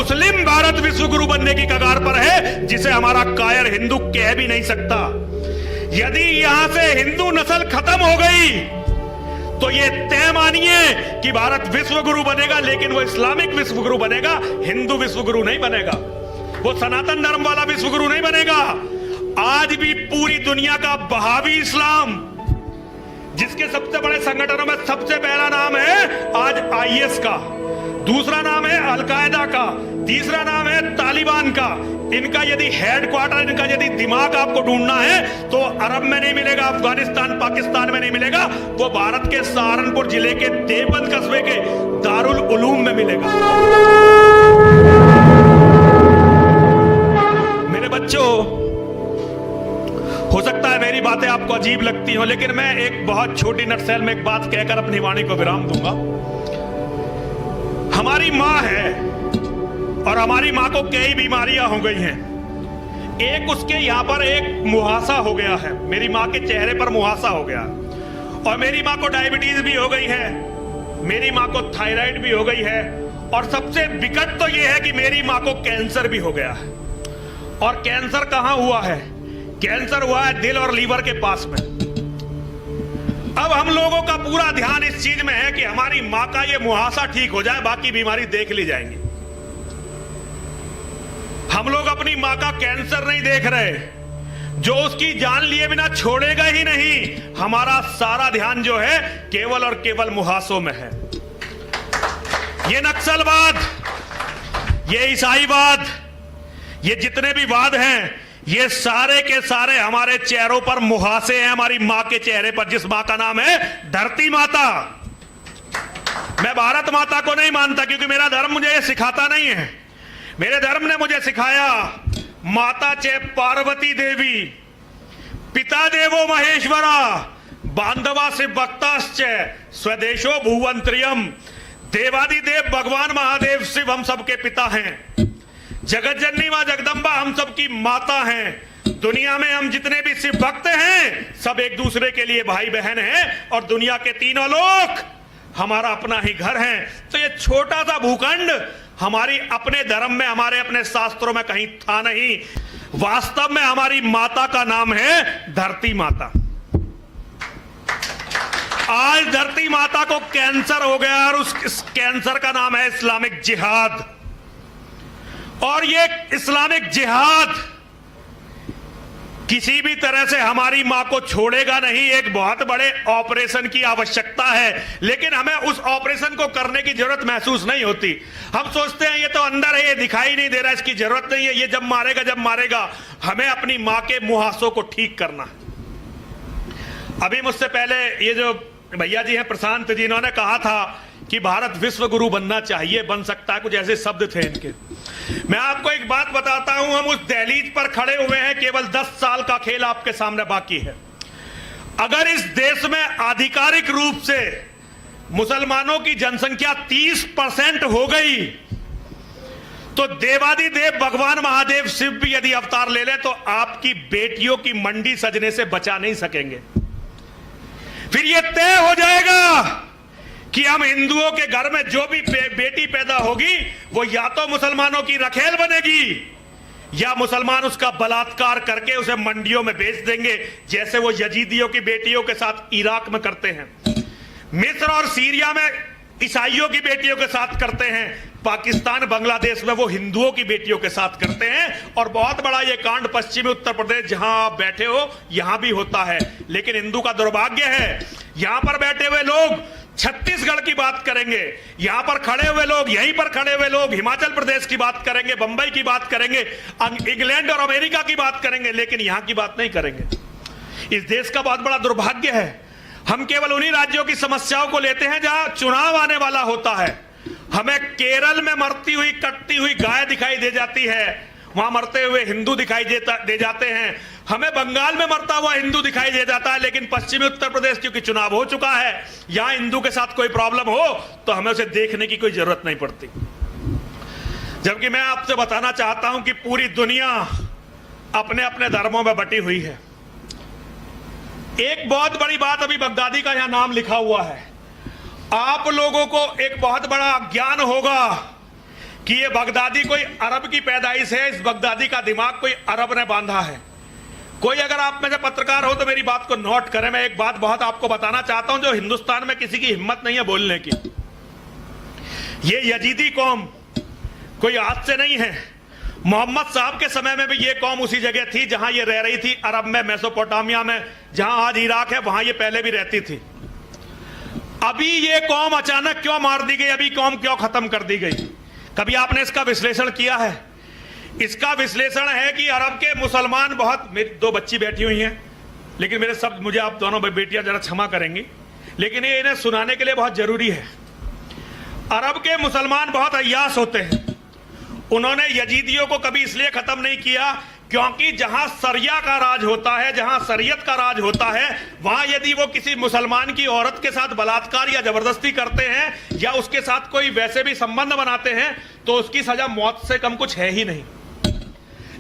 मुस्लिम भारत विश्व गुरु बनने की कगार पर है, जिसे हमारा कायर हिंदू कह भी नहीं सकता। यदि यहां से हिंदू नस्ल खत्म हो गई तो ये तय मानिए कि भारत विश्व गुरु बनेगा, लेकिन वो इस्लामिक विश्व गुरु बनेगा, हिंदू विश्व गुरु नहीं बनेगा, वो सनातन धर्म वाला विश्व गुरु नहीं बनेगा। आज भी पूरी दुनिया का बहावी इस्लाम, जिसके सबसे बड़े संगठनों में सबसे पहला नाम है आज आईएस का, दूसरा नाम है अलकायदा का, तीसरा नाम है तालिबान का। इनका यदि हेडक्वार्टर, इनका यदि दिमाग आपको ढूंढना है तो अरब में नहीं मिलेगा, अफगानिस्तान पाकिस्तान में नहीं मिलेगा, वो भारत के सहारनपुर जिले के देवबंद कस्बे के दारुल उलूम में मिलेगा। मेरे बच्चों, हो सकता है मेरी बातें आपको अजीब लगती हो, लेकिन मैं एक बहुत छोटी नटसेल में एक बात कहकर अपनी वाणी को विराम दूंगा। हमारी मां है और हमारी मां को कई बीमारियां हो गई हैं। एक उसके यहां पर एक मुहासा हो गया है, मेरी मां के चेहरे पर मुहासा हो गया, और मेरी मां को डायबिटीज भी हो गई है, मेरी मां को थायराइड भी हो गई है, और सबसे विकट तो यह है कि मेरी मां को कैंसर भी हो गया है। और कैंसर कहां हुआ है? कैंसर हुआ है दिल और लीवर के पास में। अब हम लोगों का पूरा ध्यान इस चीज में है कि हमारी मां का ये मुहासा ठीक हो जाए, बाकी बीमारी देख ली जाएंगी। हम लोग अपनी मां का कैंसर नहीं देख रहे, जो उसकी जान लिए बिना छोड़ेगा ही नहीं। हमारा सारा ध्यान जो है केवल और केवल मुहासों में है। ये नक्सलवाद, ये ईसाईवाद, ये जितने भी वाद हैं, ये सारे के सारे हमारे चेहरों पर मुहासे हैं, हमारी मां के चेहरे पर, जिस मां का नाम है धरती माता। मैं भारत माता को नहीं मानता, क्योंकि मेरा धर्म मुझे ये सिखाता नहीं है। मेरे धर्म ने मुझे सिखाया माता चे पार्वती देवी, पिता देवो महेश्वरा, बांधवा से भक्ताश्च स्वदेशो भुवंत्रियम। देवादिदेव भगवान महादेव शिव हम सबके पिता हैं। जगत जननी मां जगदम्बा हम सबकी माता हैं। दुनिया में हम जितने भी शिव भक्त हैं, सब एक दूसरे के लिए भाई बहन हैं, और दुनिया के तीनों लोग हमारा अपना ही घर है। तो ये छोटा सा भूखंड हमारी अपने धर्म में, हमारे अपने शास्त्रों में कहीं था नहीं। वास्तव में हमारी माता का नाम है धरती माता। आज धरती माता को कैंसर हो गया, और उस कैंसर का नाम है इस्लामिक जिहाद। और ये इस्लामिक जिहाद किसी भी तरह से हमारी मां को छोड़ेगा नहीं। एक बहुत बड़े ऑपरेशन की आवश्यकता है, लेकिन हमें उस ऑपरेशन को करने की जरूरत महसूस नहीं होती। हम सोचते हैं ये तो अंदर है, ये दिखाई नहीं दे रहा, इसकी जरूरत नहीं है, ये जब मारेगा। हमें अपनी मां के मुहासों को ठीक करना है। अभी मुझसे पहले ये जो भैया जी हैं प्रशांत जी, इन्होंने कहा था कि भारत विश्व गुरु बनना चाहिए, बन सकता है, कुछ ऐसे शब्द थे इनके। मैं आपको एक बात बताता हूं, हम उस दहलीज पर खड़े हुए हैं, केवल 10 साल का खेल आपके सामने बाकी है। अगर इस देश में आधिकारिक रूप से मुसलमानों की जनसंख्या 30% हो गई, तो देवादिदेव भगवान महादेव शिव भी यदि अवतार ले ले, तो आपकी बेटियों की मंडी सजने से बचा नहीं सकेंगे। फिर यह तय हो जाएगा कि हम हिंदुओं के घर में जो भी बेटी पैदा होगी, वो या तो मुसलमानों की रखेल बनेगी, या मुसलमान उसका बलात्कार करके उसे मंडियों में बेच देंगे, जैसे वो यजीदियों की बेटियों के साथ इराक में करते हैं, मिस्र और सीरिया में ईसाइयों की बेटियों के साथ करते हैं, पाकिस्तान बांग्लादेश में वो हिंदुओं की बेटियों के साथ करते हैं। और बहुत बड़ा ये कांड पश्चिमी उत्तर प्रदेश, जहां आप बैठे हो, यहां भी होता है। लेकिन हिंदू का दुर्भाग्य है, यहां पर बैठे हुए लोग छत्तीसगढ़ की बात करेंगे, यहां पर खड़े हुए लोग, यहीं पर खड़े हुए लोग हिमाचल प्रदेश की बात करेंगे, बंबई की बात करेंगे, इंग्लैंड और अमेरिका की बात करेंगे, लेकिन यहां की बात नहीं करेंगे। इस देश का बहुत बड़ा दुर्भाग्य है, हम केवल उन्हीं राज्यों की समस्याओं को लेते हैं जहां चुनाव आने वाला होता है। हमें केरल में मरती हुई कटती हुई गाय दिखाई दे जाती है, वहां मरते हुए हिंदू दिखाई दे जाते हैं। हमें बंगाल में मरता हुआ हिंदू दिखाई दे जाता है, लेकिन पश्चिमी उत्तर प्रदेश क्योंकि चुनाव हो चुका है, यहां हिंदू के साथ कोई प्रॉब्लम हो तो हमें उसे देखने की कोई जरूरत नहीं पड़ती। जबकि मैं आपसे बताना चाहता हूं कि पूरी दुनिया अपने अपने धर्मों में बटी हुई है। एक बहुत बड़ी बात, अभी बगदादी का यहां नाम लिखा हुआ है। आप लोगों को एक बहुत बड़ा ज्ञान होगा कि ये बगदादी कोई अरब की पैदाइश है, इस बगदादी का दिमाग कोई अरब ने बांधा है। कोई अगर आप में से पत्रकार हो तो मेरी बात को नोट करें। मैं एक बात बहुत आपको बताना चाहता हूं जो हिंदुस्तान में किसी की हिम्मत नहीं है बोलने की। ये यजीदी कौम कोई आज से नहीं है। मोहम्मद साहब के समय में भी ये कौम उसी जगह थी जहां ये रह रही थी, अरब में, मेसोपोटामिया में, जहां आज इराक है, वहां ये पहले भी रहती थी। अभी ये कौम अचानक क्यों मार दी गई, अभी कौम क्यों खत्म कर दी गई? कभी आपने इसका विश्लेषण किया है? इसका विश्लेषण है कि अरब के मुसलमान बहुत, मेरी 2 बच्ची बैठी हुई हैं, लेकिन मेरे सब, मुझे आप दोनों बेटियां जरा क्षमा करेंगी, लेकिन ये इन्हें सुनाने के लिए बहुत जरूरी है। अरब के मुसलमान बहुत अय्यास होते हैं। उन्होंने यजीदियों को कभी इसलिए खत्म नहीं किया क्योंकि जहां सरिया का राज होता है, जहां शरीयत का राज होता है, वहां यदि वो किसी मुसलमान की औरत के साथ बलात्कार या जबरदस्ती करते हैं या उसके साथ कोई वैसे भी संबंध बनाते हैं तो उसकी सजा मौत से कम कुछ है ही नहीं।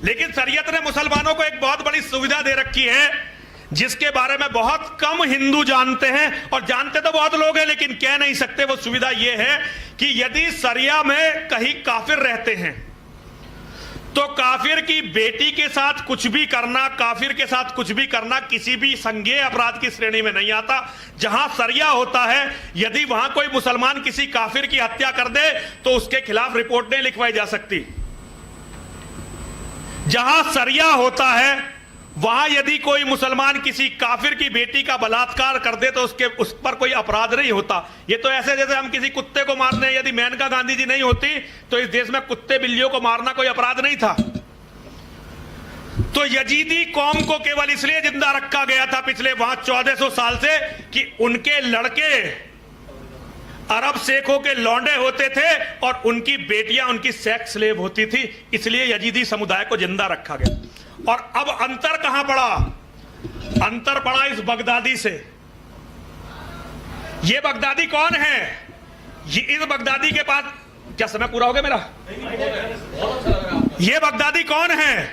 लेकिन शरीयत ने मुसलमानों को एक बहुत बड़ी सुविधा दे रखी है जिसके बारे में बहुत कम हिंदू जानते हैं, और जानते तो बहुत लोग हैं लेकिन कह नहीं सकते। वो सुविधा ये है कि यदि सरिया में कहीं काफिर रहते हैं तो काफिर की बेटी के साथ कुछ भी करना, काफिर के साथ कुछ भी करना किसी भी संज्ञेय अपराध की श्रेणी में नहीं आता। जहां सरिया होता है, यदि वहां कोई मुसलमान किसी काफिर की हत्या कर दे तो उसके खिलाफ रिपोर्ट नहीं लिखवाई जा सकती। जहां सरिया होता है वहां यदि कोई मुसलमान किसी काफिर की बेटी का बलात्कार कर दे तो उस पर कोई अपराध नहीं होता। ये तो ऐसे जैसे हम किसी कुत्ते को मारने, यदि मेनका गांधी जी नहीं होती तो इस देश में कुत्ते बिल्लियों को मारना कोई अपराध नहीं था। तो यजीदी कौम को केवल इसलिए जिंदा रखा गया था पिछले वहां 1400 साल से कि उनके लड़के अरब शेखों के लौंडे होते थे और उनकी बेटियां उनकी सेक्स स्लेव होती थी, इसलिए यजीदी समुदाय को जिंदा रखा गया। और अब अंतर कहां पड़ा? अंतर पड़ा इस बगदादी से। ये बगदादी कौन है? ये इस बगदादी के पास, क्या समय पूरा हो गया मेरा? ये बगदादी कौन है?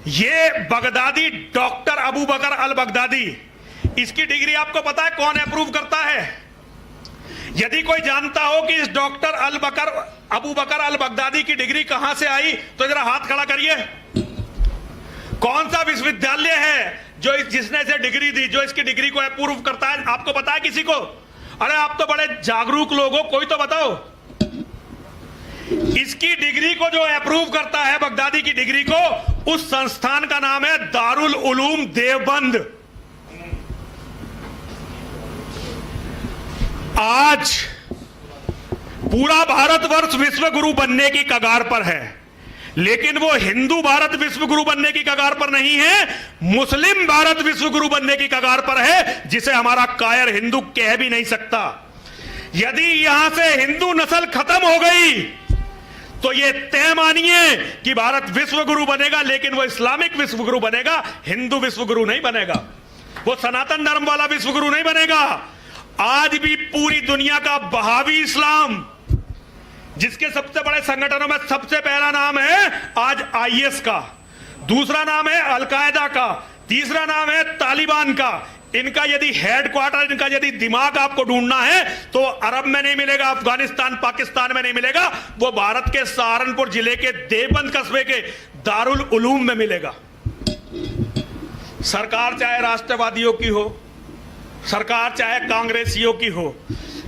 ये बगदादी डॉक्टर अबू बकर अल बगदादी। इसकी डिग्री आपको पता है कौन अप्रूव करता है? यदि कोई जानता हो कि इस डॉक्टर अबू बकर अल बगदादी की डिग्री कहां से आई तो जरा हाथ खड़ा करिए। कौन सा विश्वविद्यालय है जो जिसने इसे डिग्री दी, जो इसकी डिग्री को अप्रूव करता है? आपको पता है किसी को? अरे आप तो बड़े जागरूक लोग हो, कोई तो बताओ। इसकी डिग्री को जो अप्रूव करता है, बगदादी की डिग्री को, उस संस्थान का नाम है दारुल उलूम देवबंद। आज पूरा भारतवर्ष विश्व गुरु बनने की कगार पर है, लेकिन वो हिंदू भारत विश्व गुरु बनने की कगार पर नहीं है, मुस्लिम भारत विश्व गुरु बनने की कगार पर है, जिसे हमारा कायर हिंदू कह भी नहीं सकता। यदि यहां से हिंदू नस्ल खत्म हो गई तो ये तय मानिए कि भारत विश्व गुरु बनेगा, लेकिन वो इस्लामिक विश्व गुरु बनेगा, हिंदू विश्व गुरु नहीं बनेगा। वो सनातन धर्म वाला विश्व गुरु नहीं बनेगा। आज भी पूरी दुनिया का बहावी इस्लाम, जिसके सबसे बड़े संगठनों में सबसे पहला नाम है आज आईएस का, दूसरा नाम है अलकायदा का, तीसरा नाम है तालिबान का। इनका यदि हेडक्वार्टर, इनका यदि दिमाग आपको ढूंढना है तो अरब में नहीं मिलेगा, अफगानिस्तान पाकिस्तान में नहीं मिलेगा, वो भारत के सहारनपुर जिले के देवबंद कस्बे के दारुल उलूम में मिलेगा। सरकार चाहे राष्ट्रवादियों की हो, सरकार चाहे कांग्रेसियों की हो,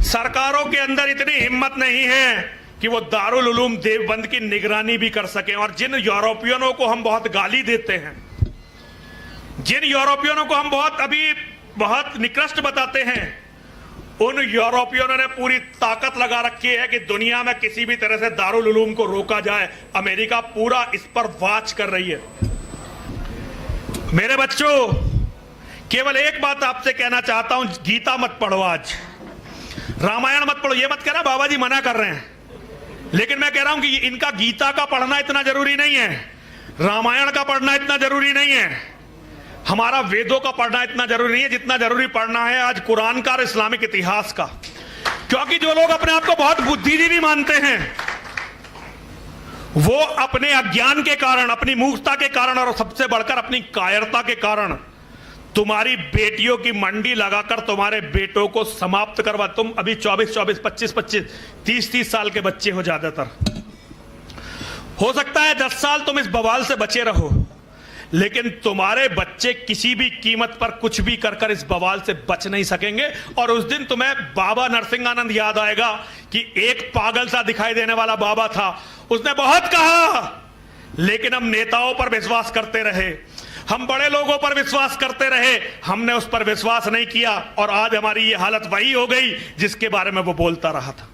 सरकारों के अंदर इतनी हिम्मत नहीं है कि वो दारुल उलूम देवबंद की निगरानी भी कर सके। और जिन यूरोपियनों को हम बहुत गाली देते हैं, जिन यूरोपियनों को हम बहुत निकृष्ट बताते हैं, उन यूरोपियनों ने पूरी ताकत लगा रखी है कि दुनिया में किसी भी तरह से दारुल उलूम को रोका जाए। अमेरिका पूरा इस पर वाच कर रही है। मेरे बच्चों, केवल एक बात आपसे कहना चाहता हूं, गीता मत पढ़ो, आज रामायण मत पढ़ो। ये मत कहना बाबा जी मना कर रहे हैं, लेकिन मैं कह रहा हूं कि इनका गीता का पढ़ना इतना जरूरी नहीं है, रामायण का पढ़ना इतना जरूरी नहीं है, हमारा वेदों का पढ़ना इतना जरूरी नहीं है जितना जरूरी पढ़ना है आज कुरान का और इस्लामिक इतिहास का। क्योंकि जो लोग अपने आप को बहुत बुद्धिजीवी मानते हैं, वो अपने अज्ञान के कारण, अपनी मूर्खता के कारण और सबसे बढ़कर अपनी कायरता के कारण तुम्हारी बेटियों की मंडी लगाकर तुम्हारे बेटों को समाप्त करवा। तुम अभी 24, 25, 30 साल के बच्चे हो ज्यादातर। हो सकता है 10 साल तुम इस बवाल से बचे रहो, लेकिन तुम्हारे बच्चे किसी भी कीमत पर कुछ भी कर कर इस बवाल से बच नहीं सकेंगे। और उस दिन तुम्हें बाबा नरसिंहानंद याद आएगा कि एक पागल सा दिखाई देने वाला बाबा था, उसने बहुत कहा, लेकिन हम नेताओं पर विश्वास करते रहे, हम बड़े लोगों पर विश्वास करते रहे, हमने उस पर विश्वास नहीं किया, और आज हमारी ये हालत वही हो गई जिसके बारे में वो बोलता रहा था।